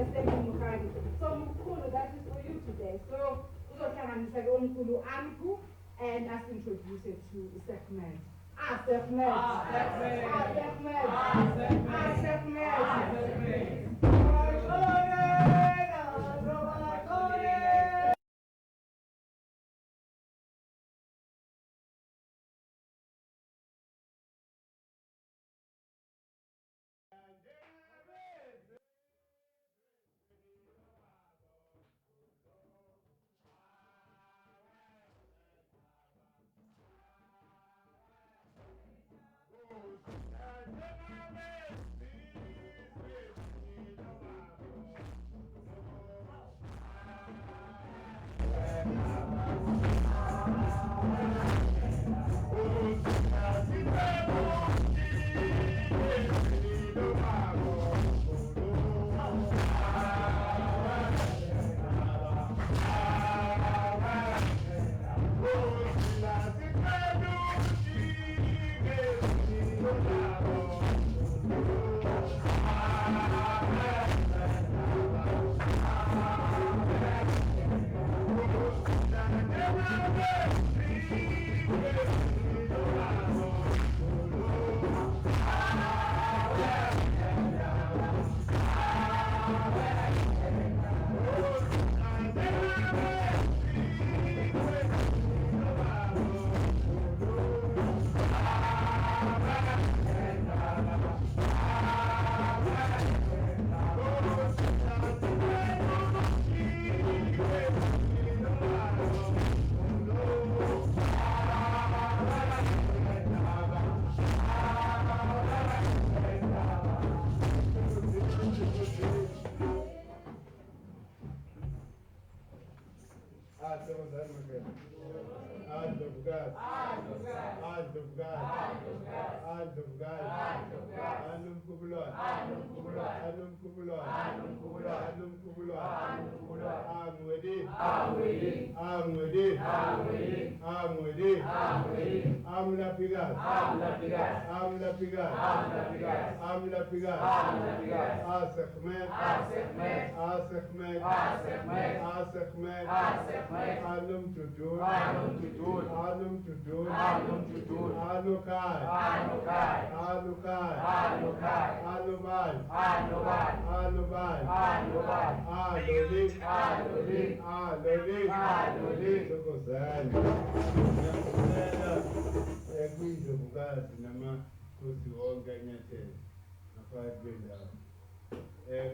Yes, thank you, Mukhadi. So, Mkhulu, that is for you today. So, uzohlanganisa ke uMkhulu Amku and us introduce it to Sekhmet. Sekhmet. Sekhmet.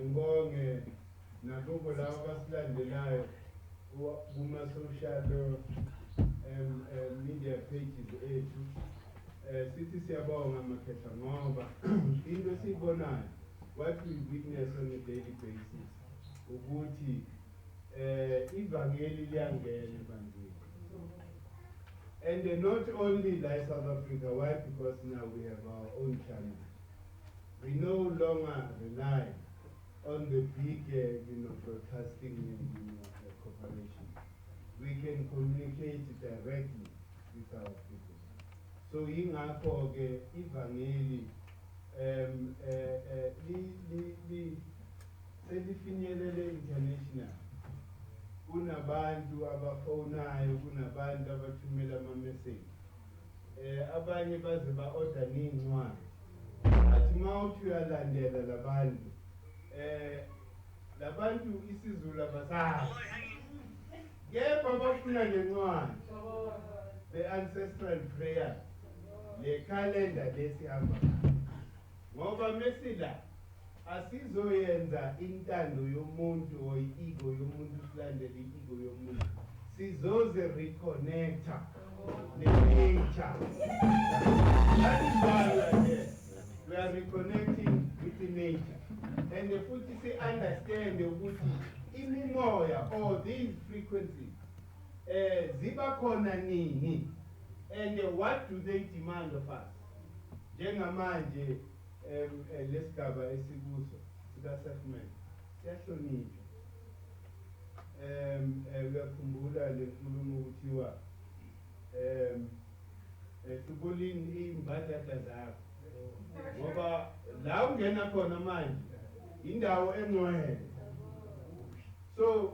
Ngibonge nakubo labo abasilandelayo kuma-social media pages ethu. Sithi siyabonga makhetha ngoba into esiyibonayo, what we witness on a daily basis, ukuthi ivangeli liyangena ebantwini. And not only like South Africa, why? Because now we have our own channel. We no longer rely on the big, broadcasting corporation. We can communicate directly with our people. So ingakho ke ivangeli selifinyelele international. Kunabantu abafonayo, kunabantu abathumela ama-message. Abanye baze ba-order ney'ncwadi. Athi mawuthi uyalandela labantu isiZulu abasazi. Kepha bafuna lencwadi. The ancestral prayer, le calendar lesihamba. Ngoba mesila asizoyenza intando yomuntu or ego yomuntu silandele ego yomuntu. Sizoze reconnecta nature. That is why we are here. We are reconnecting with the nature. And the futhi say understand ukuthi imimoya or these frequencies ziba khona nini, and what do they demand of us? Njengamanje lesigaba esikuso sikaSekhmet siyahlonishwa. Uyakhumbula le nkulumo ukuthiwa sibolini imbadada zakho, ngoba la ungena khona manje indawo engcwele So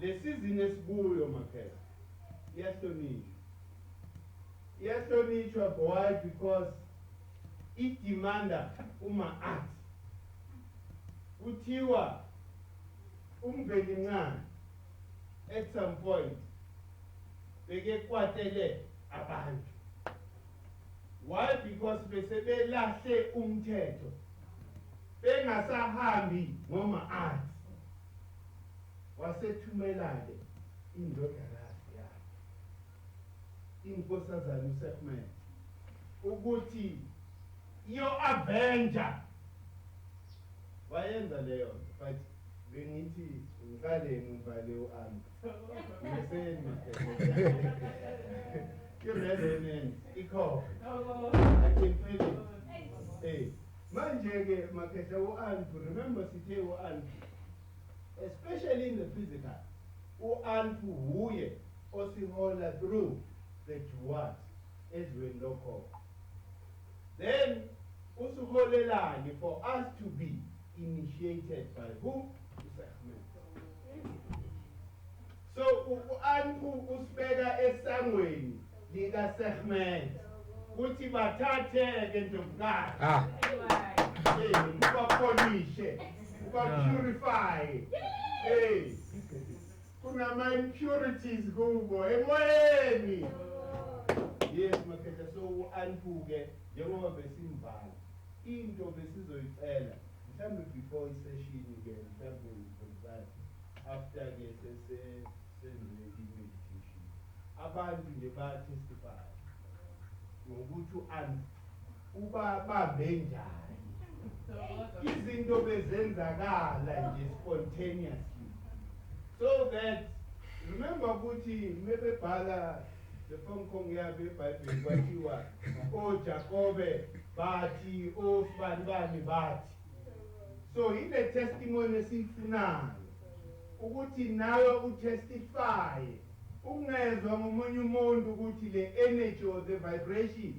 le season esibuyo makhaya iyahlonishwa. Iyahlonishwa why? Because it demanda art. Kuthiwa uMveli Ncane at some point bekekwatele abantu. Why? Because besebelahle umthetho. Bengasahambi ngoma art. Wasethumela-ke indodakazi yakhe inkosazana uSekhmet ukuthi iyo-avenger. Wayenza leyo nto, but bengithi ngiqale ngivale u-Anku. Ngiseni i-resonance ikhona. I can feel it. Hey, manje-ke makhehla u-Anku, remember sithe u-Anku, especially in the physical, u-Anku huye osihola through the Juwat ezweni lokhokho. Then usuholelani for us to be initiated by who? So u-Anku usibeka esangweni lika Sekhmet ukuthi bathathe-ke ntomkazi ubapolishe uba-purify. Hey, kunama-impurities kubo emoyeni. Yes makhehla, so u-Anku-ke njengoba besimvala into besizoyicela mhlawumbe before isession-ke mhlawumbe after-ke senze i-meditation abantu nje baya-testify ngokuthi u-Anku ubabambe njani izinto bezenzakala nje spontaneously, so that remember ukuthi mebebhala the phone call yabo eBhayibheli kwathiwa oJakobe bathi osibani bathi. So ile testimony esifunayo ukuthi nawe utestify ungezwa ngomunye umuntu ukuthi le energy or the vibration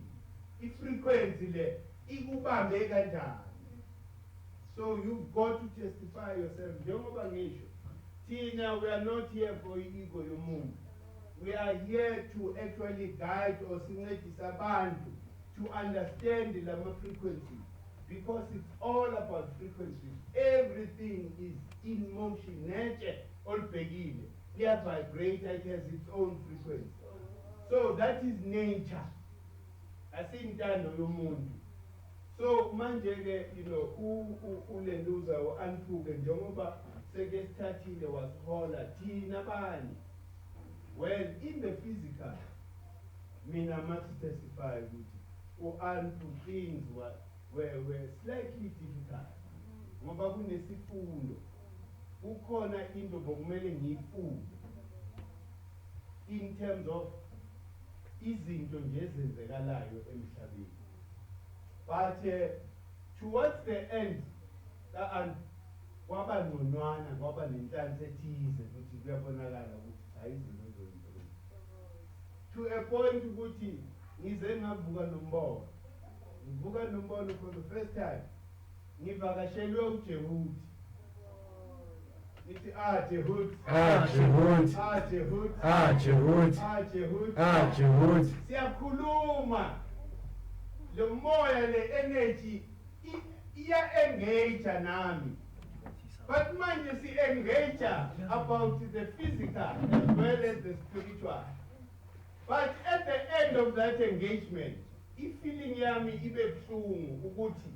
i-frequency le ikubambe kanjani. So you've got to testify yourself. Njengoba ngisho thina, we are not here for ego yomuntu. We are here to actually guide or sincedise abantu to understand the lama frequencies, because it's all about frequencies. Everything is in motion. Nature olbhekile vibrate, it has its own frequency. So that is nature. Asintando yomuntu. So manje-ke ulenduza u-Anku-ke njengoba seke sithathile wasihola thina bani. Well, in the physical, mina must testify ukuthi u-Anku things were slightly difficult. Ngoba kunesifundo, kukhona into bokumele ngiyifunde in terms of izinto nje ezenzekalayo emhlabeni. But towards the end, kwaba ngconwana, kwaba nenhlanhla ethize ukuthi kuyabonakala ukuthi ayizinto ezoyimprove. To a point ukuthi ngize ngavuka nombono. Ngivuka nombono for the first time. Ngivakashelwe uJehudi. Nithi Jehudi. Jehudi. Siyakhuluma. Lo moya le energy iya-engage nami. But manje si-engage about the physical as well as the spiritual. But at the end of that engagement, i-feeling yami ibe buhlungu ukuthi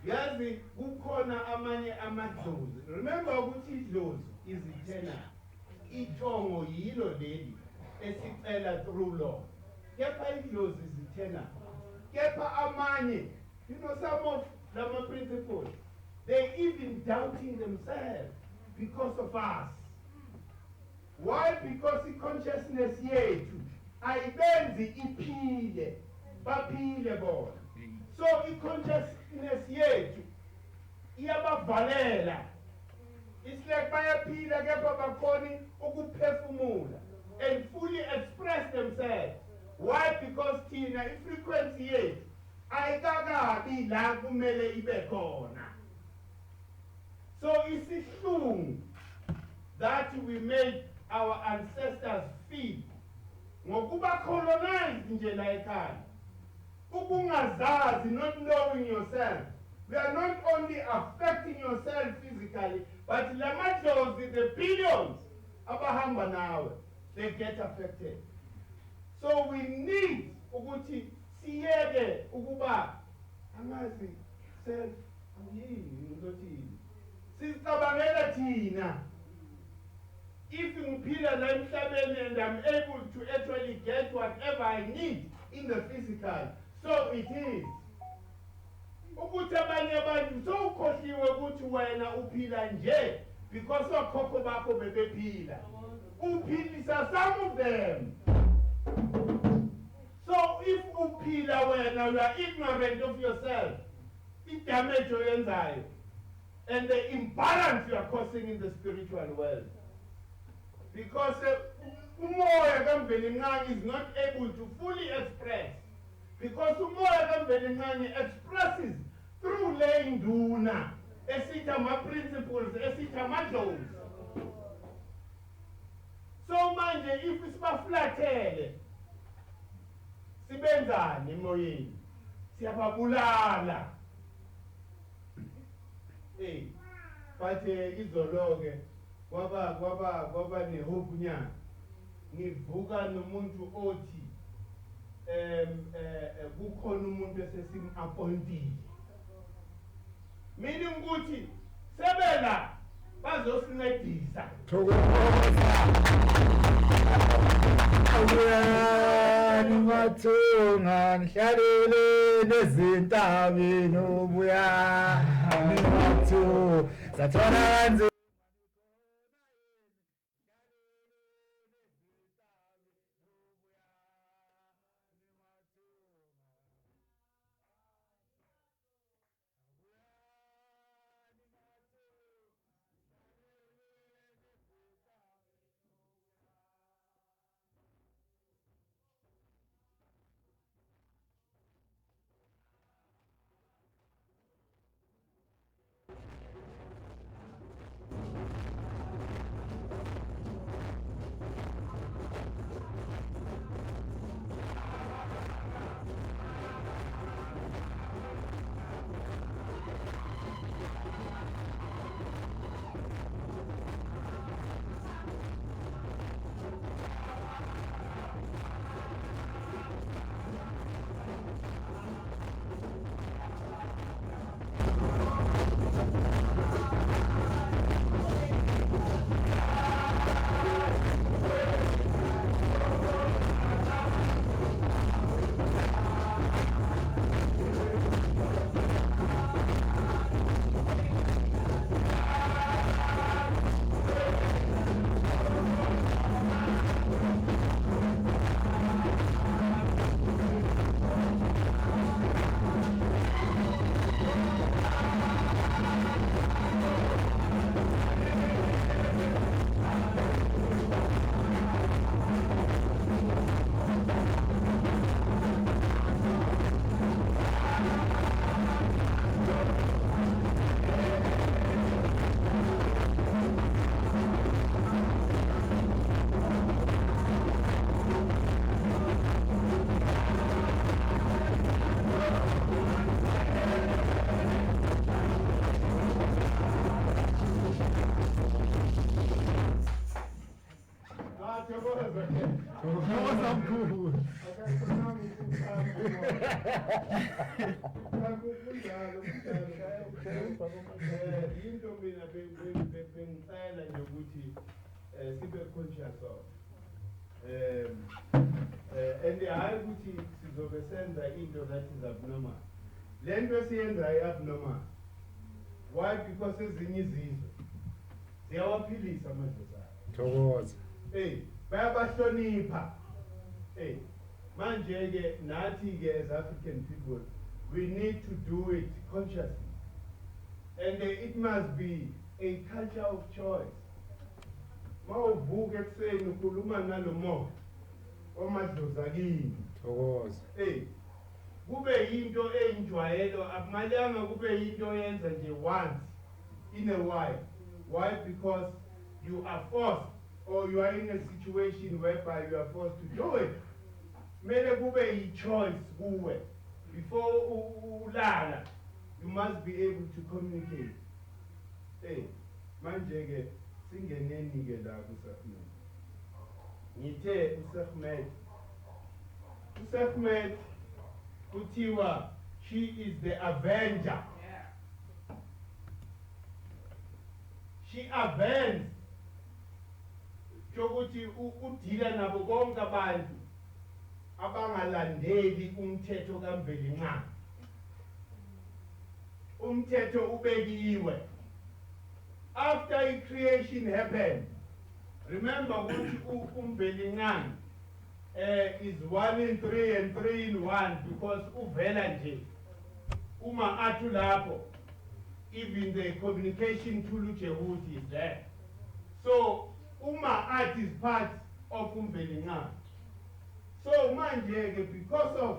yazi kukhona amanye amadlozi. Remember ukuthi idlozi is eternal. Ithongo yilo leli esicela through law. Kepha idlozi is eternal. Kepha amanye, some of lama principles, they even doubting themselves because of us. Why? Because the consciousness yethu ayibenzi iphile, baphile bona. So i-consciousness yethu iyabavalela. It's like bayaphila kepha bakhoni ukuphefumula and fully express themselves. Why? Because thina i-frequency yethu ayikakabi la kumele ibe khona. So isihlungu that we made our ancestors feel ngokuba colonized nje la ekhaya. Ukungazazi, not knowing yourself. We are not only affecting yourself physically, but the billions abahamba nawe, they get affected. So we need ukuthi siyeke ukuba angazi self yini ngokuthi sicabangela thina. If ngiphila la emhlabeni and I'm able to actually get whatever I need in the physical, so it is. Ukuthi abanye abantu sowukhohliwe ukuthi wena uphila nje because okhokho bakho bebephila. Uphilisa some of them. So if uphila wena, you are ignorant of yourself, it damage oyenzayo and the imbalance you are causing in the spiritual world. Because umoya kaMvelincane is not able to fully express. Because umoya kaMvelincane expresses through laying duna, esitha principles, esitha madlozi. So manje if sibaflathele sibenzani emoyeni? Siyababulala. But izolo-ke kwaba nehope nyana. Ngivuka nomuntu othi kukhona umuntu esesim-appointile. Meaning ukuthi sebela bazosincedisa. Mathunga ngihlalele nezintabeni ubuya mathu sathona kanzi into mina bengicela nje ukuthi sibe conscious of and hayi ukuthi sizobe senza into that is abnormal. Le nto esiyenzayo abnormal. Why? Because ezinye izizwe ziyawaphilisa amadlozi ayo. thokoza Bayabahlonipha. Manje ke nathi ke as African people, we need to do it consciously. And it must be a culture of choice. Mawuvuka ekuseni ukhuluma nalomo omadlozi akini. thokoza Kube yinto enjwayelo, akumalanga kube yinto yenza nje once in a while. Why? Because you are forced or you are in a situation whereby you are forced to do it, kumele kube yi-choice kuwe. Before ulala, you must be able to communicate. Hey, manje-ke singeneni-ke la kuSahmed. Ngithe uSahmed kuthiwa she is the avenger. She avenge. Ukuthi udila nabo bonke abantu abangalandeli umthetho kaMvelinqangi. Umthetho ubekiwe. After creation happened, remember ukuthi uMvelinqangi is 1 in 3 and 3 in 1 because uvela nje. Uma athu lapho, even the communication tool uJehudi is there. So Uma art is part of uMvelinqangi. So manje, because of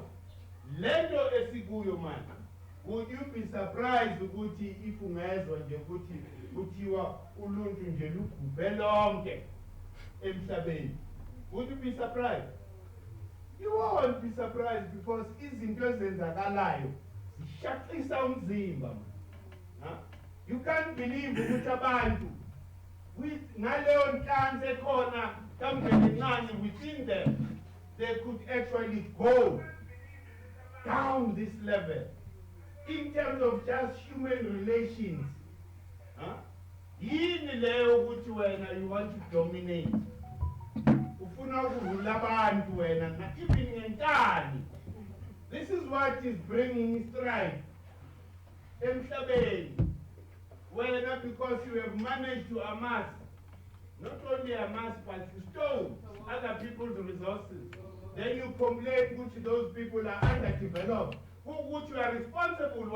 lento esikuyo manje, would you be surprised ukuthi if ungezwa nje ukuthi kuthiwa uluntu nje lugubhe lonke emhlabeni? Would you be surprised? You won't be surprised because izinto ezenzakalayo zishaqisa umzimba. You can't believe ukuthi abantu with ngaleyo nhlanzi ekhona kaMvelinqangi within them, they could actually go down this level in terms of just human relations. Yini leyo ukuthi wena you want to dominate? Ufuna ukudlula abantu wena na even ngentani. This is what is bringing strife emhlabeni. Whether because you have managed to amass, not only amass, but you stole other people's resources. Then you complain which those people are underdeveloped, which you are responsible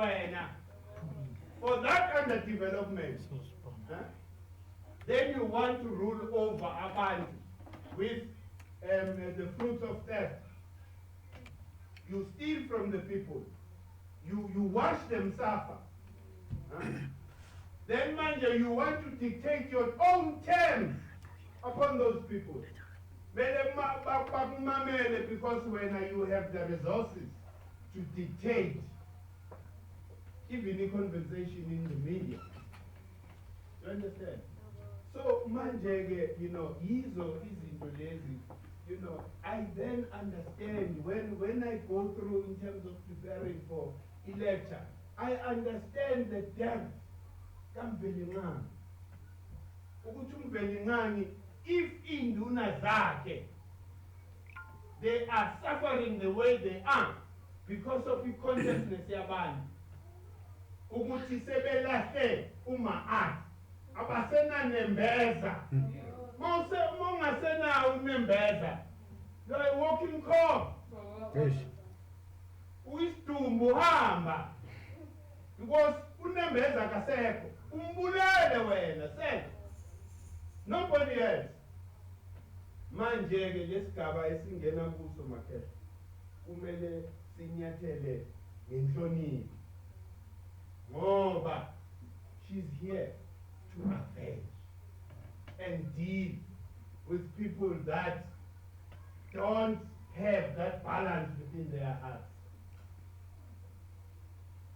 for that underdevelopment. Then you want to rule over abantu with the fruits of theft. You steal from the people. You watch them suffer. Then, manje, you want to dictate your own terms upon those people. Because when you have the resources to dictate even a conversation in the media. You understand? So, manje, izinto lezi, I then understand when I go through in terms of preparing for a lecture, I understand the depth. kaMvelinqangi ukuthi uMvelinqangi if induna zakhe they are suffering the way they are because of the consciousness yabantu ukuthi sebelahle uma abasena nembeza mongasenawo unembeza you are walking corpse uyisidumbu uhamba because unembeza kasekho umbulele wena sele nobody else. Manje ke lesigaba esingena kuso makhe kumele sinyathele ngenhlonipho ngoba she's here to avenge and deal with people that don't have that balance within their hearts.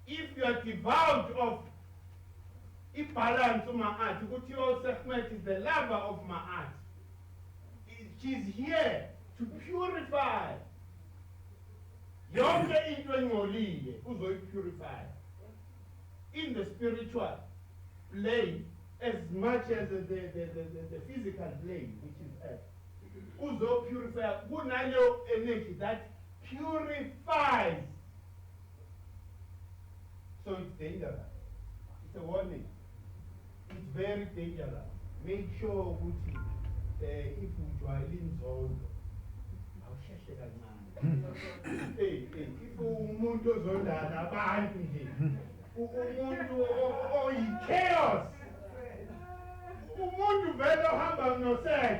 If you are devout of balance Ma'at, Kuthiwa uSahmed is the lover of Ma'at. She's here to purify. Yonke into engcolile uzoyipurify in the spiritual plane as much as the physical plane, which is earth. Uzopurify kunaleyo energy that purifies. So it's dangerous. It's a warning. It's very dangerous. Make sure ukuthi if ujwayele inzondo awusheshe kancane. If umuntu ozondana abantu nje umuntu oyi-chaos umuntu vele ohamba nosex.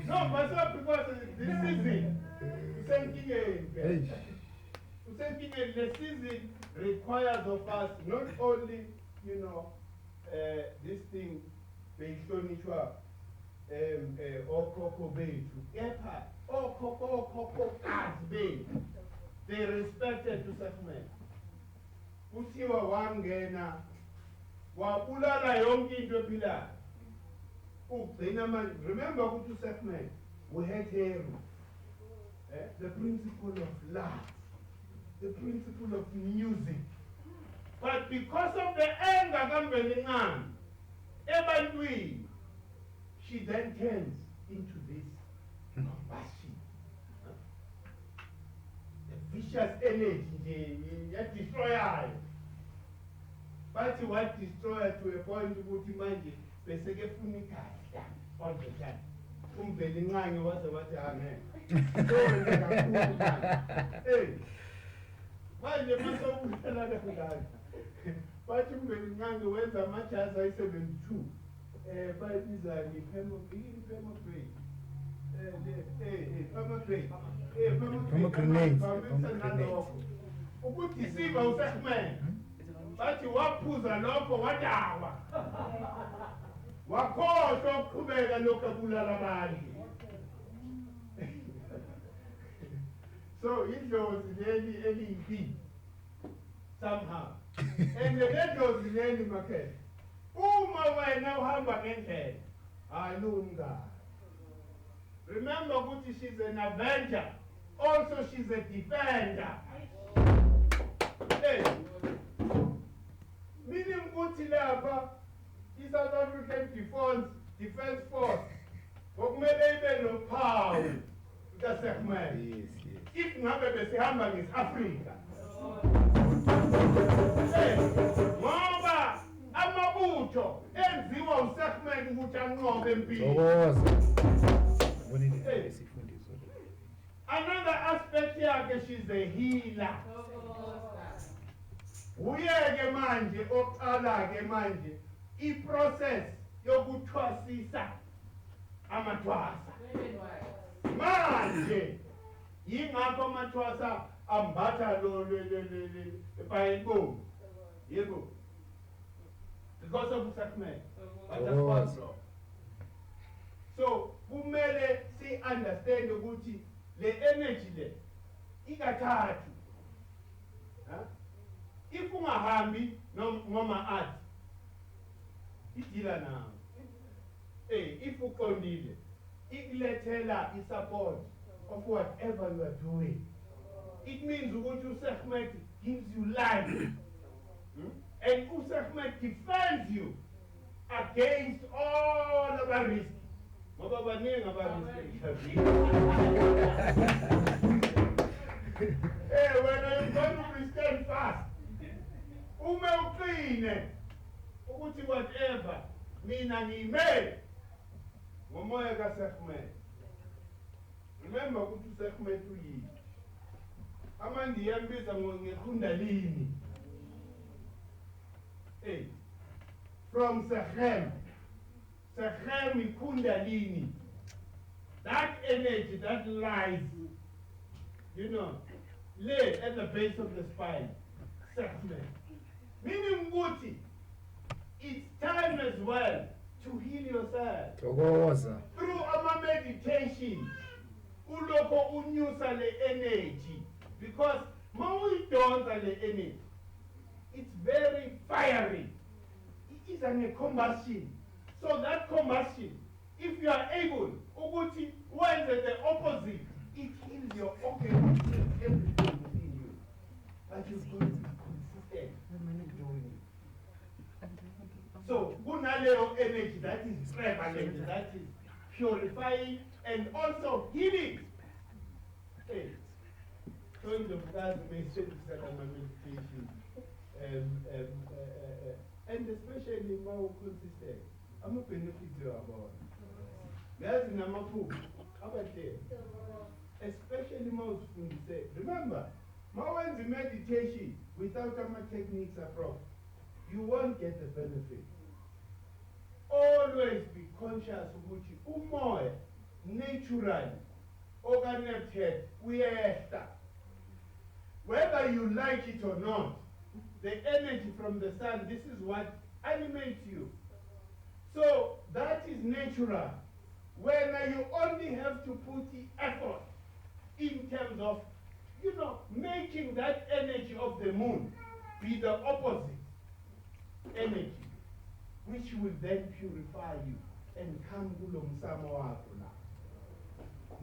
No, myself because this season usenkingeni. The season requires of us not only, this thing beyihlonishwa okhokho bethu kepha okhokhokazi bethu they respected uSekhmet. Kuthiwa wangena wabulala yonke into ephilayo ugcina manje. Remember ukuthi uSekhmet we had Heru, the principle of love, the principle of music. But because of the anger kaMvelincane ebantwini, she then turns into this combustion. The vicious energy nje yadestroyayo. Bathi wadestroya to a point ukuthi manje bese kefuna igazi all the time. uMvelincane waze wathi amen. Hey, manje masokubulala ngani? Bathi uMvelincane wenza amajazi ayi-72. Bayibiza Pomegranate. Ukuthi siba uSekhmet. Bathi waphuza lokho wadawa. Wakhohlwa ukuqhubeka lokho abulala abantu. So idlozi leli eliyimpilo somehow. And le dlozi leli makhe. Uma wena uhamba ngendlela, ayilunga. Remember ukuthi she's an avenger. Also she's a defender. Hey. Meaning ukuthi lapha i-South African Defence Force okumele ibe nophawu kaSekhmet. Yes. If ngabe besihamba ngeAfrika. Ngoba amabutho enziwa uSekhmet ukuthi anqobe empilo. Another aspect yakhe, she's a healer. Uyeke manje oqala ke manje i-process yokuthwasisa amathwasa. Manje yingakho amathwasa ambatha lo bayibonga. Yebo. Because of uSekhmet. So kumele si understand ukuthi le energy le ikathathu. If ungahambi noma athi idila nawo. If uqondile ikulethela isupport of whatever you are doing. It means ukuthi uSekhmet gives you life. And uSekhmet defends you against all of the risk. Ngoba baningi abarisk. When I'm going to stand fast. Ume uqine ukuthi whatever mina ngime ngomoya kaSekhmet. Remember ukuthi uSekhmet uyini. Amandi yambiza ngeKundalini. From Sekhem Kundalini. That energy that lies, lay at the base of the spine. Sekhmet. Meaning Guti, it's time as well to heal yourself. Through our meditation, uloko unyusa le energy. Because when we don't the energy, it's very fiery. It is a combustion. So that combustion, if you are able, Uguti, when the opposite, it heals your organs, everything within you. But you've got to be consistent. So, Gunaleo energy that is prevalent, that is purifying and also healing. So in the past, mentioned meditation, and especially more consistent. I'm a beneficiary about it. There's number 2. How about that? Especially most when you say, remember, when the meditation without our techniques approach, you won't get the benefit. Always be conscious of what you umoya, natural, organized, we are. Whether you like it or not, the energy from the sun, this is what animates you. So that is natural. When you only have to put the effort in terms of, making that energy of the moon be the opposite energy, which will then purify you and come kulo msamo wakho la.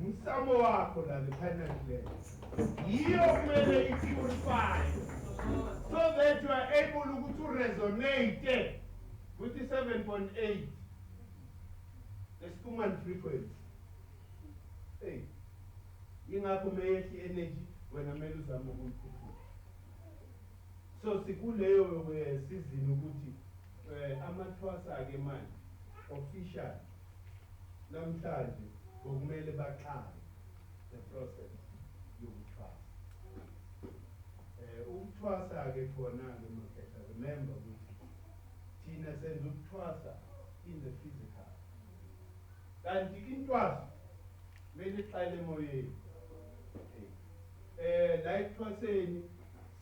Msamo wakho la, the planet land. Yiyo kumele i-purify so that you are able to resonate with the 7.8, the Schumann frequency. Hey, ingakho meyehli energy wena mele uzame ukuyiphefumula. So sikuleyo season ukuthi amathwasa ke manje official namhlanje okumele baqale the process yokuthwasa. Ukuthwasa ke khona ke makhetha, remember ukuthi thina senza ukuthwasa in the physical. Kanti intwaso mele iqale emoyeni. La ekuthwaseni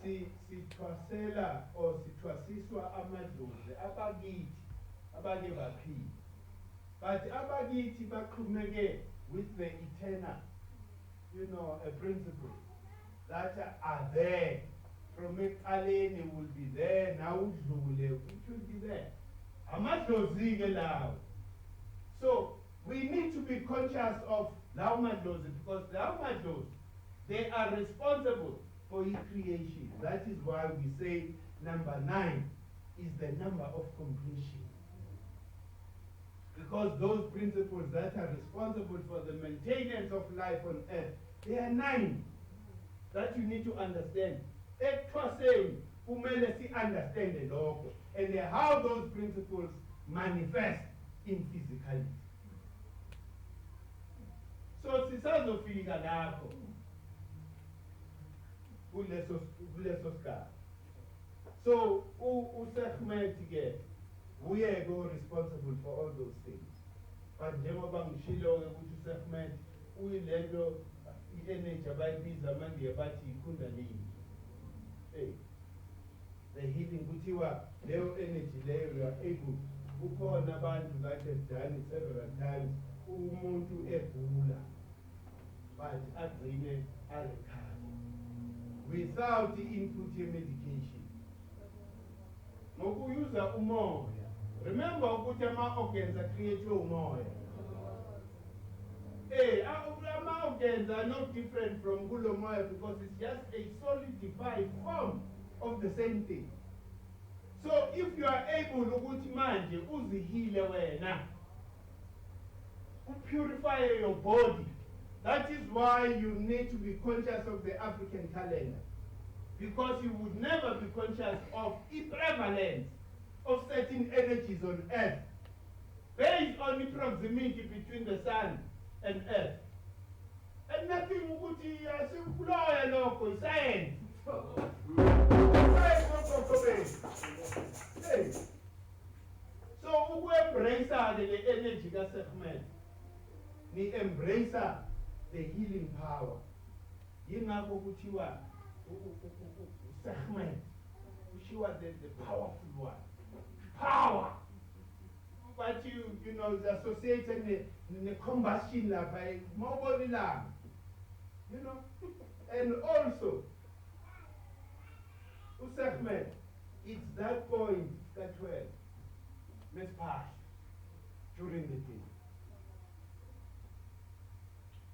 sithwasela or sithwasiswa amadlozi abakithi abake baphila. But abakithi baqhumeke with the eternal, a principle that are there. From ekuqaleni will be there, now udlule, it will be there. Amadlozi ke lawo. So we need to be conscious of lawo madlozi, because lawo madlozi, they are responsible for his creation. That is why we say number 9 is the number of completion. Because those principles that are responsible for the maintenance of life on earth, they are 9 that you need to understand. Ekuthwaseni kumele si understand lokho and how those principles manifest in physicality. So sisazofika lapho kuleso sigaba. So uSekhmet ke uye go responsible for all those things. But njengoba ngishilo ukuthi uSekhmet uyilento i-energy abayibiza manje bathi ikundalini. Hey, the healing kuthiwa leyo energy leyo you are able, kukhona abantu that have done it several times, umuntu egula but agcine arekhaya without the input ye-medication. Ngokuyuza umoya. Remember ukuthi ama-organs are created umoya. Ama-organs are not different from kulo moya because it's just a solidified form of the same thing. So if you are able ukuthi manje uzihile wena, purify your body. That is why you need to be conscious of the African calendar, because you would never be conscious of the prevalence of certain energies on earth based on the proximity between the sun and earth. And nothing ukuthi asikuloya lokho iscience. Hey. So uku-embrace the energy kaSekhmet, ni embrace the healing power. Yingakho kuthiwa uSekhmet ushiwa the powerful one. Power. But you know, it's associated in the combustion by mobile lamp. And also uSekhmet, it's that point that 12 must pass during the day.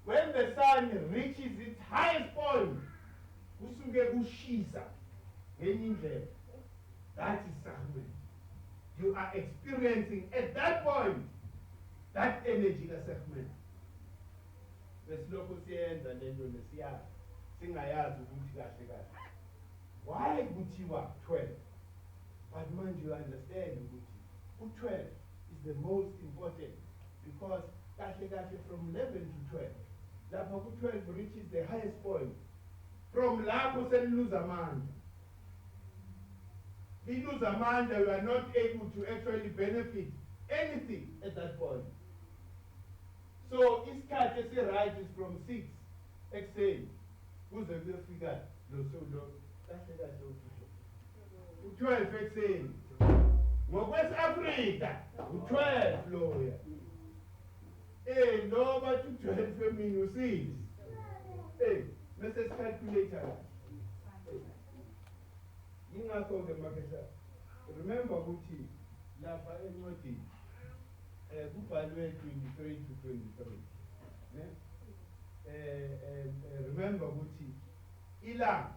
When the sun reaches its highest point, kusuke kushisa ngenye indlela. That is Sekhmet. You are experiencing at that point that energy kaSekhmet. Besilokhu siyenza lento lesiyazi singayazi ukuthi kahle kahle why kuthiwa 12. But manje you understand ukuthi u-12 is the most important, because kahle kahle from 11 to 12 lapho ku-12 reaches the highest point. From lapho seliluza amandla. Liluza amandla, you are not able to actually benefit anything at that point. So isikhathi esi-right is from 6 ekuseni kuze kuyofika lo kahle kahle u-12 ekuseni. Africa, 12 lawyer. No, but 12 femini usile. Mrs. Calculator. Yingakho-ke makesha. Remember ukuthi lapha encwadini kubhalwe 23 to 23. Ne? Remember ukuthi ilanga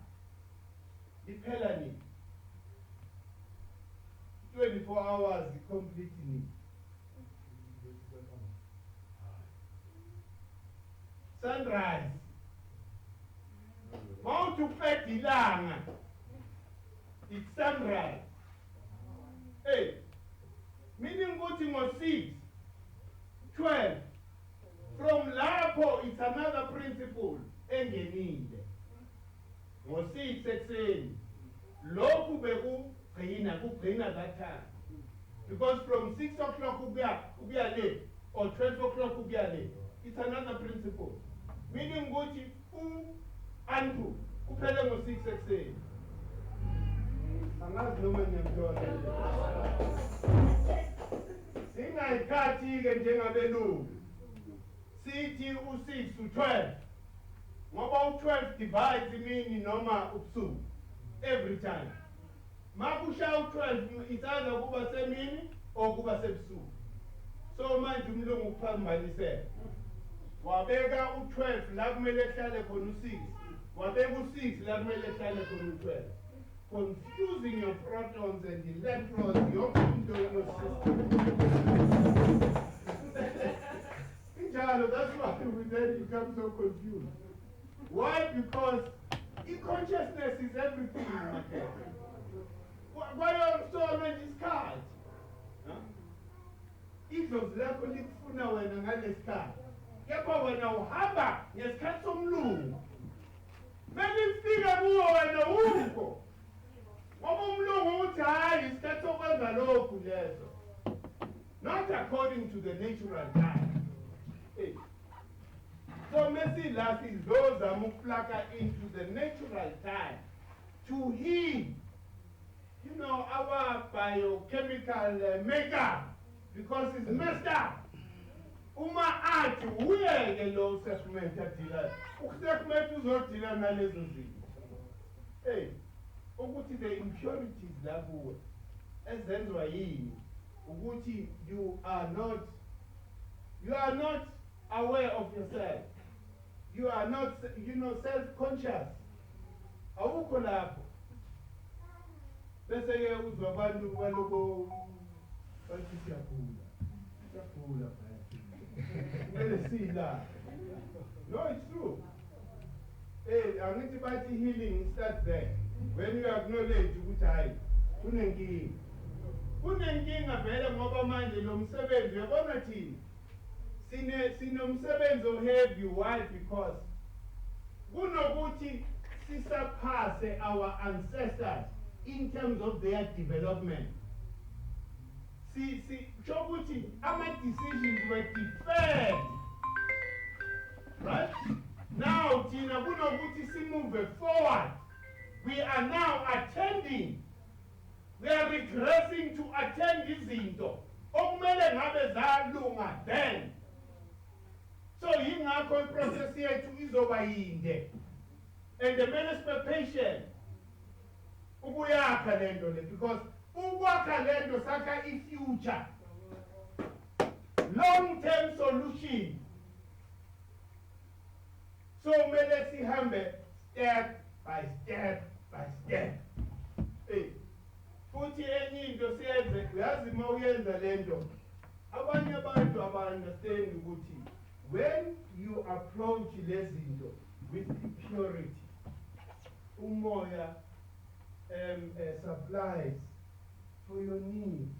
liphela nini? 24 hours complete nini? Sunrise. Mount uqeda ilanga. It's sunrise. Meaning ukuthi ngo-6, 12. From lapho it's another principle engenile. Ngo-6 ekuseni. Lokhu kugcina that time. Because from 6 o'clock ukuya late or 12 o'clock ukuya late, it's another principle. Meaning ukuthi u-Andrew kuphele ngo-6 ekuseni. Angazi noma niyamthola. Singayikhathi-ke njengabelungu. Sithi u-6 u-12. Ngoba u-12 divides imini noma ubusuku. Every time. Makushaya u-12 it's either kuba semini or kuba sebusuku. So manje umlungu uphambanisela. Wabeka u-12 la kumele ehlale khona u-6. Wabeka u-6 la kumele ehlale khona u-12. Confusing your protons and electrons, your internal system. That's why we then become so confused. Why? Because consciousness is everything. Why are so many cards? Idlozi lakho likufuna wena ngalesikhathi. Kepha wena uhamba ngesikhathi somlungu. Belifika kuwo wena ukho. Ngoba umlungu uthi hayi isikhathi sokwenza lokhu leso. Not according to the natural time. So Messi last is those amuklaka into the natural time to heal, our biochemical makeup because it's messed up. Uma athi uyeke lo segment adila. Segment uzodila nalezo zinto. Ukuthi the impurities la kuwe ezenziwa yini ukuthi you are not aware of yourself. You are not, self-conscious. Awukho lapho. Bese ke uzwa abantu baloko bathi siyagula. Siyagula phela. Kumele sila. No, it's true. Angithi bathi healing starts there. When you acknowledge ukuthi hayi kunenkinga. Kunenkinga vele ngoba manje lo msebenzi uyabona thina. Sinomsebenzi oheavy. Why? Because kunokuthi sisurpasse our ancestors in terms of their development. Chokuthi ama-decisions were deferred. Right? Now, Tina, kunokuthi move forward. We are now attending. We are regressing to attend izinto. Okumele ngabe zalunga then. So yingakho iprocess yethu izoba yinde. And the men be patient. Ukuyakha lento le because ukwakha lento sakha i-future. Long-term solution. So mele sihambe step by step by step. Futhi enye into siyenze uyazi uma uyenza lento abanye abantu aba-understand ukuthi when you approach lezinto with purity, umoya supplies for your needs.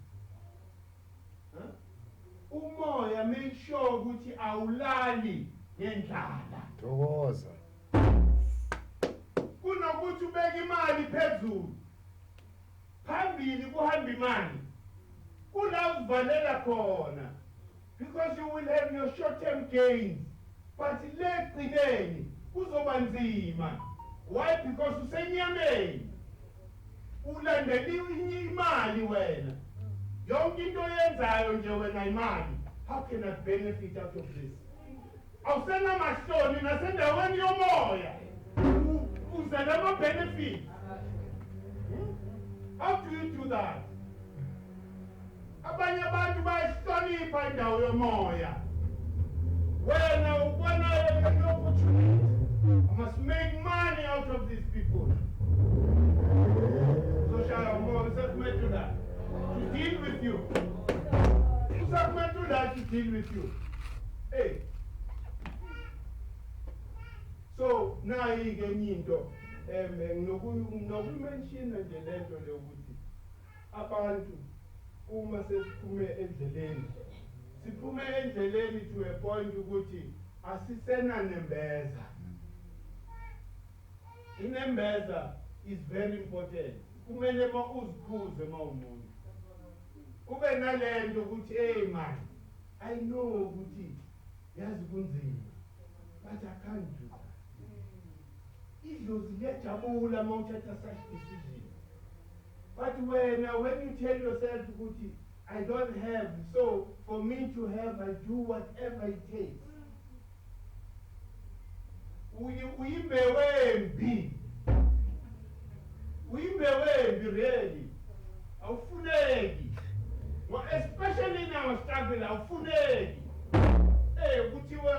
Umoya make sure ukuthi awulali ngendlala. Thokoza. Kunokuthi ubeke imali phezulu. Phambili kuhamba imali. Kula uvalela khona. Because you will have your short-term gains. But lekugcineni kuzoba nzima. Why? Because usenyameni. Ulandeliwe imali wena. Yonke into oyenzayo nje wena imali. How can I benefit out of this? Awusenamahloni nasendaweni yomoya. Uzele ama-benefit. How do you do that? Abanye abantu bayahlonipha indawo yomoya. Wena ubona an opportunity. I must make money out of these people. So shall I more submit to that? To deal with you. To submit to that to deal with you. Hey. So now you get into nokumenshina nje lento lokuthi abantu uma sesiphume endleleni siphume endleleni to a point ukuthi asisena nembeza. Inembeza is very important. Kumele ma uzikhuze mawumuntu. Ube nalento ukuthi hey man, I know ukuthi yazi kunzima but I can't do that. Idlozi liyajabula mawuthatha such decision. But when you tell yourself ukuthi I don't have, so for me to have, I do whatever it takes. Uyimbewe really. Awufuneki. Especially in our struggle, awufuneki. Hey, kuthiwe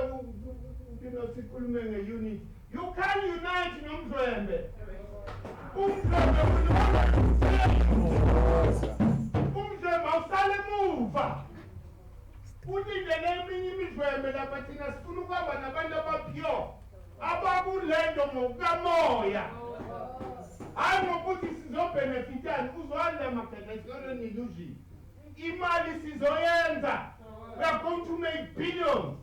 sikhulume nge-unit. You can't unite nomdlwembe. Umdlwembe awusale emuva. Ulindele eminye imidlwembe lapha thina sifuna ukuhamba nabantu abaphiyo. Ababulendo ngokukamoya. Hayi ngokuthi sizobhenefitani uzohamba makhanda, it's not an illusion. Imali sizoyenza. We are going to make billions.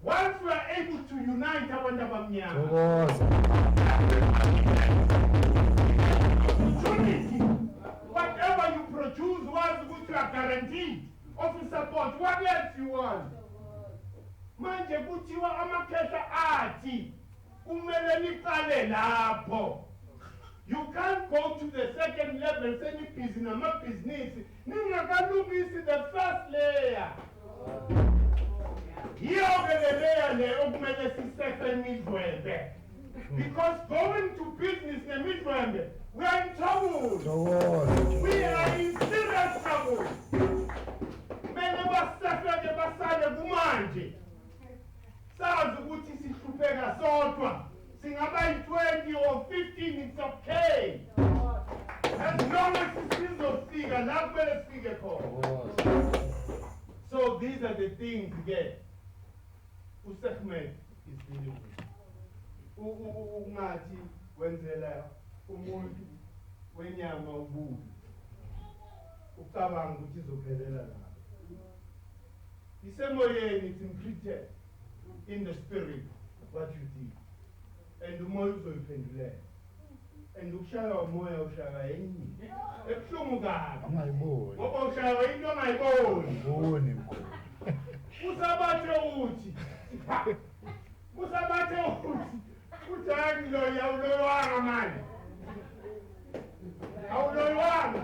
Once we are able to unite abantu abamnyama. Opportunity. Whatever you produce, once you are guaranteed of support, what else you want? Manje kuthiwa amakhehla athi kumele niqale lapho. You can't go to the second level senibhizi namabhizinisi ningakalungisi the first layer. Yiyo-ke le layer le okumele sisefe imidlwembe. Because going to business nemidlwembe, we are in trouble. We are in serious trouble. Mele basefeke basale kumanje. Sazi ukuthi sihlupheka sodwa. Singaba yi-20 or 15, it's okay. As long as sizofika la kumele sifike khona. So these are the things again. Usehmed is dealing with. Ungathi wenzela umuntu wenyama ububi. Ucabanga ukuthi izophelela lapho. Isemoyeni, it's imprinted in the spirit what you did. And umoya uzoyiphendulela. And ukushaya umoya ushaya enye. Ebuhlungu kabi. Angayiboni. Ngoba ushaya into ongayiboni. Ngiboni. Usabathe uthi. Usabathe uthi. Uthani lo yawulolwanga manje. Awulolwanga.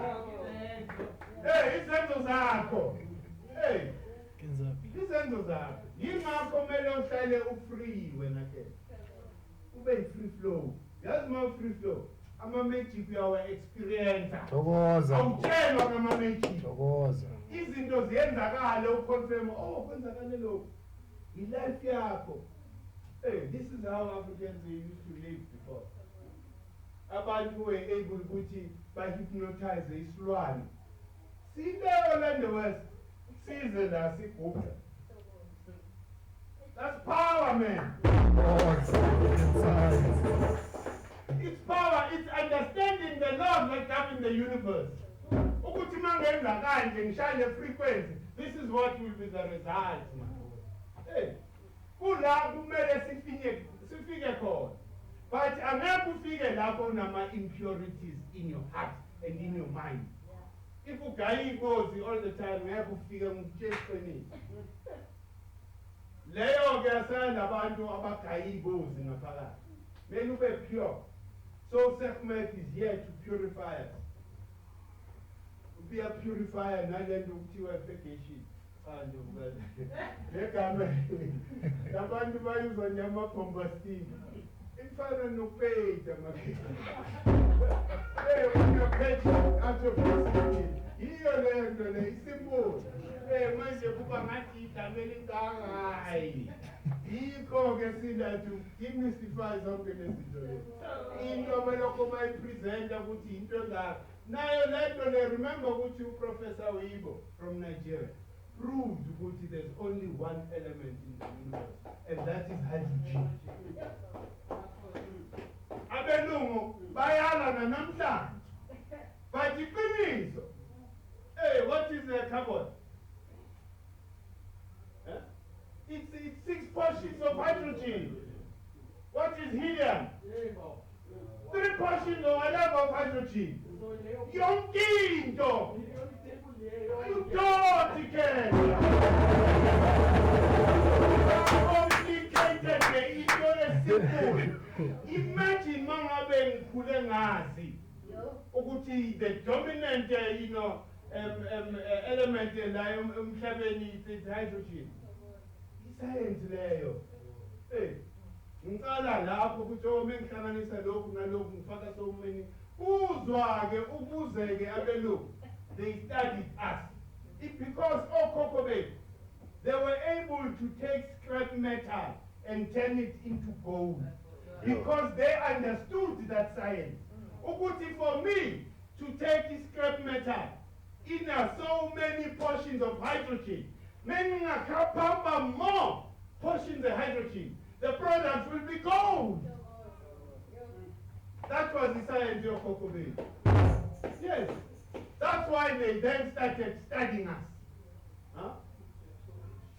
Hey, izenzo zakho. Hey. Izenzo zakho. Yingakho kumele uhlale ufree wena ke. Ube free flow. Yazi ma free flow. Ama-magic uyawa experience. Thokoza. Awutshelwa ngama-magic. Thokoza. Izinto ziyenzakala uconfirm, oh kwenzakale lokho. Ilife yakho. Hey, this is how Africans used to live before. Abantu were able ukuthi bahypnotize isilwane. Sibe Orlando West. Size la sigubha. That's power, man. It's power. It's understanding the laws that govern the universe. Ukuthi mangenza kanje ngishaya frequency. This is what will be the result. Hey, kula kumele sifike khona. But angeke ufike lapho unama impurities in your heart and in your mind. If ugaya inkosi all the time, ngeke ufike ngikutsheleni. Leyo ke asanda abantu abagaya inkosi ngaphakathi. Mele ube pure. So Sekhmet is here to purify us. Purifier nalento kuthiwa purgation. Legama abantu bayuza nyama combusting. Ifana nopeyita unaphetha after fasting. Iyo lento le isimple. Manje kuba ngathi igama elingaka hayi. Yikho ke sinathu imystify zonke lezi zinto lezi. Into belokho bayipresenta ukuthi into engaka. Nayo lento le remember ukuthi uProfessor Wibo from Nigeria proved that there's only one element in the universe, and that is hydrogen. Abelungu bayala namhlanje. But iqiniso. Hey, what is the carbon? It's 6 portions of hydrogen. What is helium? 3 portions or whatever of hydrogen. Yonke into. You don't care. Complicated the into simple. Imagine mangabe ngikhule ngazi ukuthi the dominant element la emhlabeni is hydrogen. Iscience leyo. Hey, ngicala lapho ukuthi omengihlanganisa lokhu nalokhu ngifaka so many uzwa ke ubuzeke abelungu. They studied us. It's because they were able to take scrap metal and turn it into gold. Because they understood that science. Ukuthi for me to take scrap metal in so many portions of hydrogen, meaning I can pump more portions of hydrogen, the product will be gold. That was the science of Kokobei. Yes. That's why they then started studying us. Huh?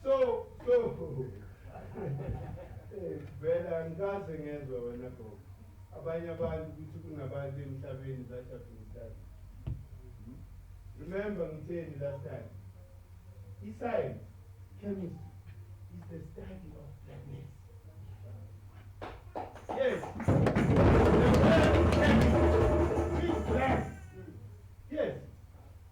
So, vela ngikaze ngezwe wena gogo. Abanye abantu ukuthi kunabantu emhlabeni that have been studied. Remember ngitheni last time. Science, chemistry is the study of blackness. Yes. The word chemistry is black. Yes.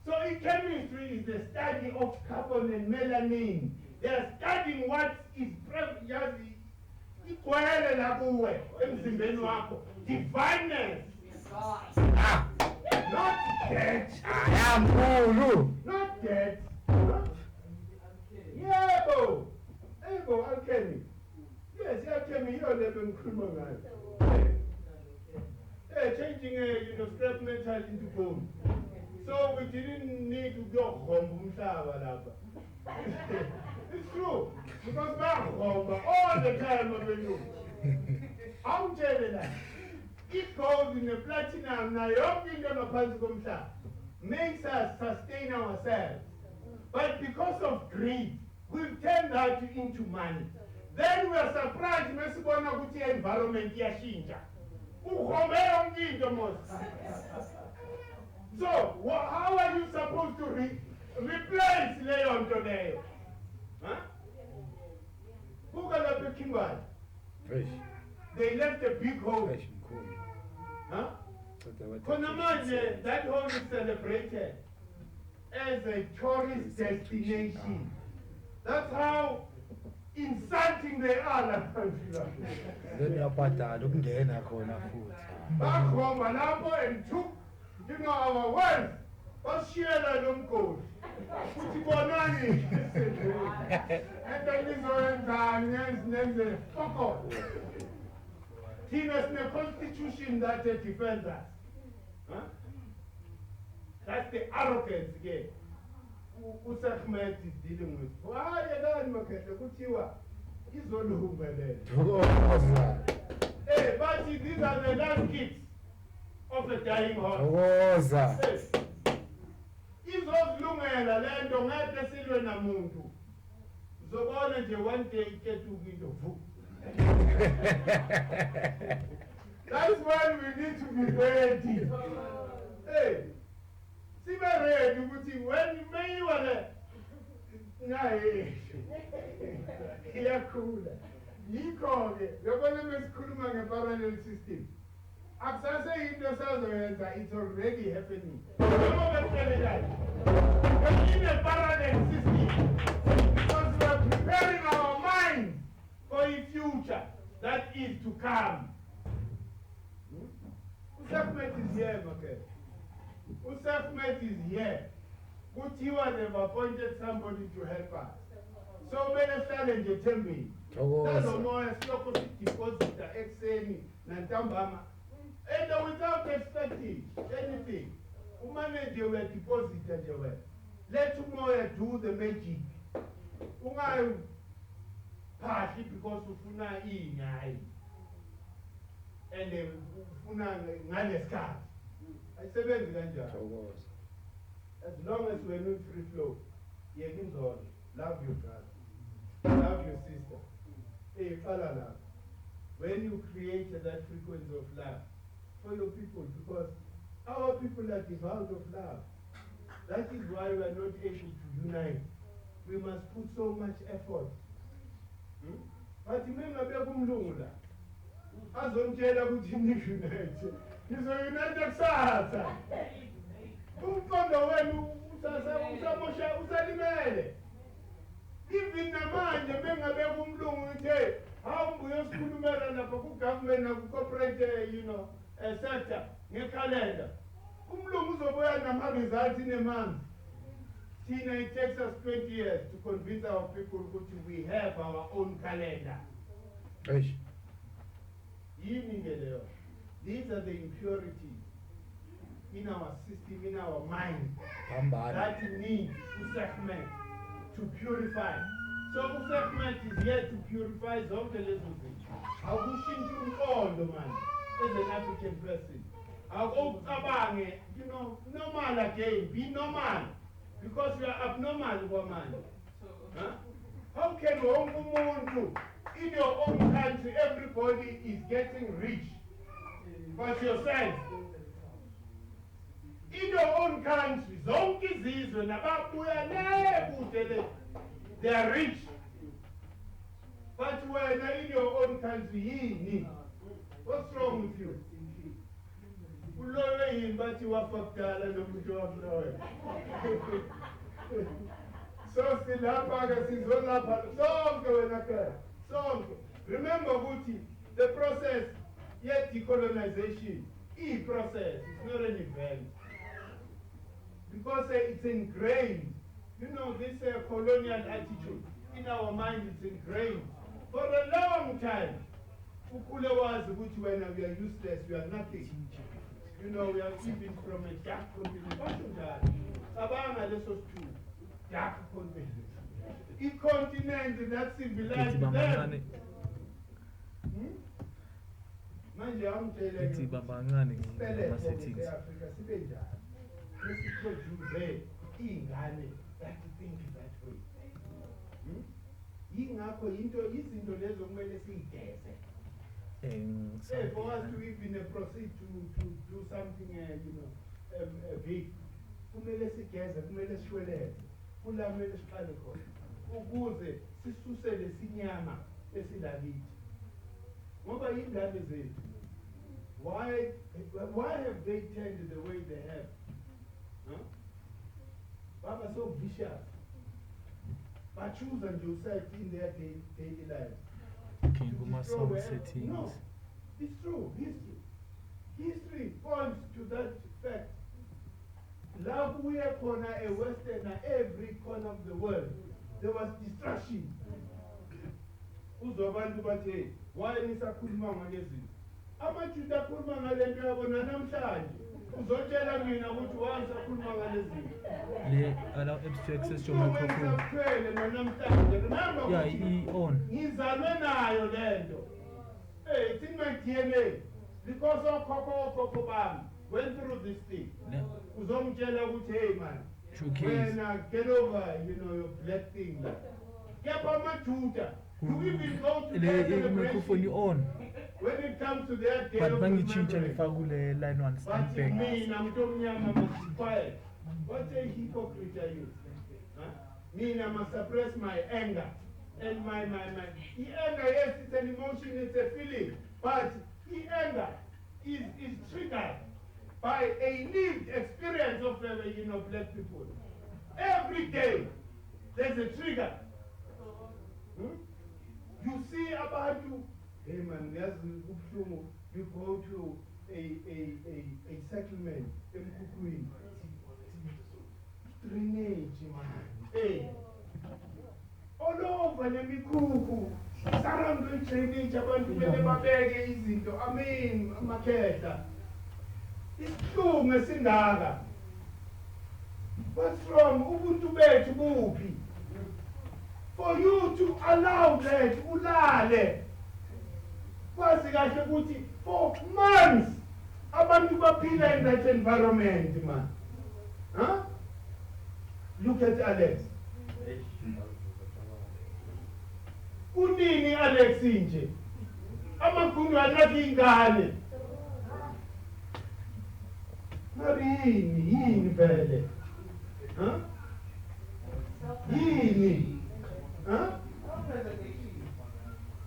So in chemistry is the study of carbon and melanin. They are studying what is divineness. Not death. I am Gulu. Not death. Yeah, Ebo, alchemy. Yes, alchemy, you're living criminal. Changing scrap metal into gold. So we didn't need to go home. It's true. Because all the time of the new. I'm telling you that. It goes in the platinum, now makes us sustain ourselves. But because of greed, we've turned that into money. Then we are surprised when we see environment yashinja. So, how are you supposed to replace Leon today? Huh? Who got up the Kimball? They left a big hole. Huh? That hole is celebrated as a tourist destination. That's how insulting they are. Bakhomba lapho and took, our wealth. Bashiyela nomgodi. Futhi bonani. And then nizoyenzani nenze fuck off. Thina sine constitution that defends us. Huh? That's the arrogance again. uSahmed is dealing with. Why yekani makhehle kuthiwa izolunga. Hey, but these are the last kids of the dying horse. Izolungela lento ngeke silwe namuntu. Uzobona nje one day iketuka into vu. That's why we need to be ready. Hey, sibe ready ukuthi when may wale nae iyakhula. Yikho ke yabona mesikhuluma nge-parallel system. Akusase into sazoyenza, it's already happening. In a parallel system, because we are preparing our minds for a future that is to come. Usefmet is here, okay? Usefmet is here. Kuthiwa they've appointed somebody to help us. So many challenges tell me. That's more siyoko deposit ekuseni nantambama. And without expecting anything, umanager will deposit nje wena. Let umoya do the magic. Ungayi phahli because ufuna ingayi. And ufuna ngalesikhathi. Ayisebenzi kanjalo. As long as we're in free flow, love your brother, love your sister. Hey, fala love. When you create that frequency of love for your people, because our people are devout of love. That is why we are not able to unite. We must put so much effort. But remember, bekumlungula. Azongela ukuthi unite. Nizounite kusasa. Umqondo wenu usamosha usalimele. Even namanje bengabeka umlungu uthe awumbuye sikhulumela lapha ku government na ku corporate sector ngekhalenda. Umlungu uzobuya nama results in a month. It takes us 20 years to convince our people that we have our own calendar. These are the impurities in our system, in our mind, that need Usefmet to purify. So Usefmet is here to purify zonke lezo zinto. Awushintshe umqondo man as an African person. Awucabange, normal again, be normal. Because you are abnormal, woman. Huh? How can umuntu in your own country everybody is getting rich, but yourself? In your own country, zonke izizwe nababuya le kude le, they are rich. But when in your own country, yini? What's wrong with you? Ulowe yini bathi wafakudala nomuntu wamlowe. So silapha ke sizolapha sonke wena ke. Sonke. Remember ukuthi the process yet decolonization, process, it's not an event. Because it's ingrained. This colonial attitude in our mind is ingrained. For a long time, ukule wazi ukuthi when we are useless, we are nothing. We are even from a dark continent. Sabanga leso two dark continent. A continent that civilized them. Manje amtshele settings Africa sibe njani. Lesiproduce ingane that think that way. Yingakho izinto lezo kumele siyigeze. For us to even proceed to do something, big, kumele sigeze, kumele sishweleze, kumele siqale khona, ukuze sisuse lesinyama esilakithi. Ngoba ingane zethu, why have they turned the way they have? Huh? Baba so vicious. But choose and yourself in their daily lives. Some settings. No, it's true. History points to that fact. Love we are corner a western every corner of the world. There was destruction. Uzobantu bathe, why nisakhuluma ngalezi? Amajuda akhuluma ngalento yabona namhlanje. Uzotshela mina ukuthi why nisakhuluma ngalezi? Allow apps to access your microphone. Yeah, on. Hey, it's in my DNA. Because of Coco Bam went through this thing. Uzomtshela ukuthi hey man, when I get over, your black thing. Get on my tutor. You even go to the microphone on. When it comes to that day but of the line one but me, I'm talking about quiet. What a hypocrite are you? Me, I must suppress my anger. And my anger, yes, it's an emotion, it's a feeling. But anger, is triggered by a lived experience of black people. Every day there's a trigger. You see about you, hey man, you go to a settlement in Kukuin. Drainage, man. Hey. All over the Mikuku. Surrounding drainage, abantu bele babeke izinto. I mean, maketa. Ishlungu esingaka. What's wrong? Ubuntu bethu buphi? For you to allow that ulale. Kwazi kahle ukuthi for months abantu baphila in that environment, man. Huh? Look at Alex. Kunini Alex nje? Amakhulu anathi ingane. Yini vele? Huh? Yini? Huh?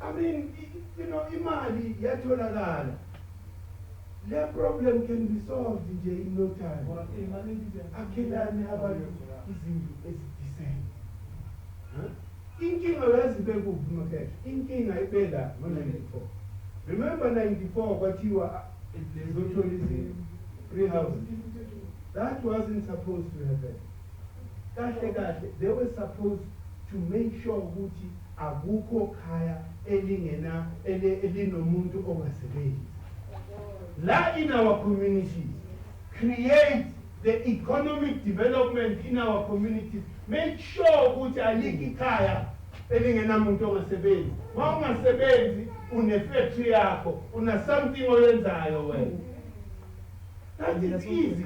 I mean, imali yatholakala. The problem can be solved in no time. Akhelane abantu izinto ezidisene. Inkinga yazibekuphi makhe? Inkinga ibela ngo-94. Remember 94 kwathiwa izothola izinto free housing. That wasn't supposed to happen. Kahle they were supposed to make sure ukuthi akukho khaya elinomuntu ongasebenzi. La in our communities, create the economic development in our communities. Make sure ukuthi aliki khaya elingenamuntu ongasebenzi. Ma ungasebenzi une-factory yakho, una something oyenzayo wena. That is easy.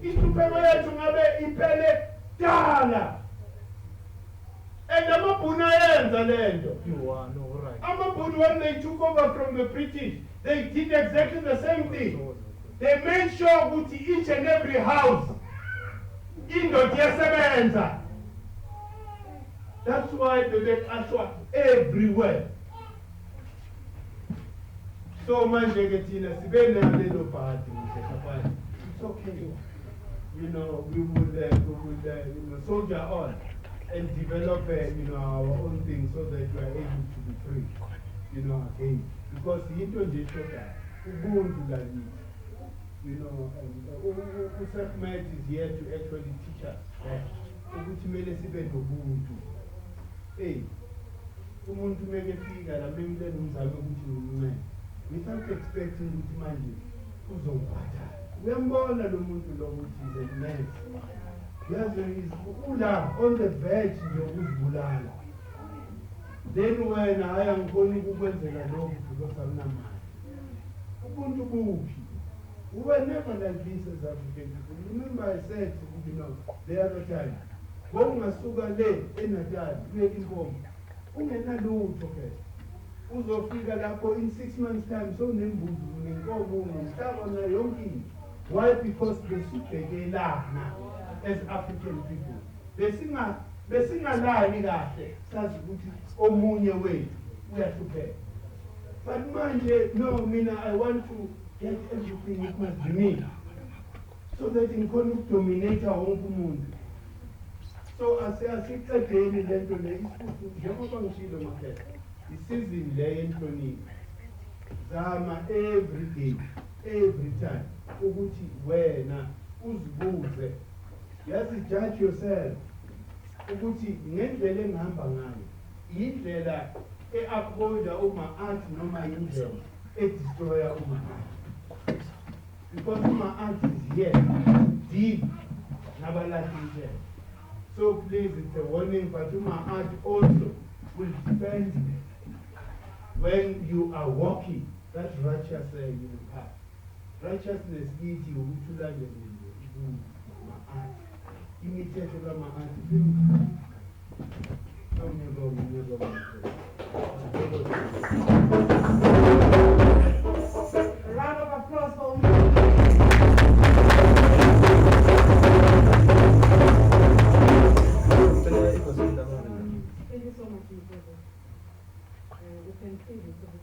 Inhlupheko yethu ngabe iphele dala. And amabhunu ayenza lento. Amabhunu, when they took over from the British, they did exactly the same thing. They made sure that each and every house indoda iyasebenza. That's why they get Ashwa everywhere. So manje ke thina sibe nalelo party mhlekapha. It's okay. We will soldier on and develop our own thing so that we are able to be free. Again. Because into nje shoda ubuntu la lithi. Self-made is here to actually teach us ukuthi mele sibe nobuntu. Hey, umuntu meke fika la memle nomzame ukuthi ngimncede. Without expecting ukuthi manje uzongibhadala. Uyambona lo muntu lo ukuthi is a man. Yazi ula on the verge yokuzibulala. Then wena haya ngikoni ukukwenzela lokho because awunamali. Ubuntu buphi? We were never like this as African people. Remember I said the other time, ngasuka le eNatal kuye inkomo ungenalutho ke uzofika lapho in 6 months time so nembuzi nenkomo nomhlaba na yonke. Why? Because besibhekelana as African people besingalani kahle sazi ukuthi omunye wethu uyahlupheka. But manje no, I want to get everything it must be me so that ngikhona ukudominate wonke umuntu. So asicedeni lento le isifuthi njengoba ngishilo makhetha isizini le yenhlonipho zama every day every time ukuthi wena uzibuze, yazi judge yourself ukuthi ngendlela engihamba ngayo indlela e-upholda uma-art noma indlela e-destroya uma-art. Because uma-art is here deep nabalahla. So please, it's a warning, but uma-art also will depend when you are walking that righteous path. Righteousness needs you to learn ma-art. Imitate ma-art.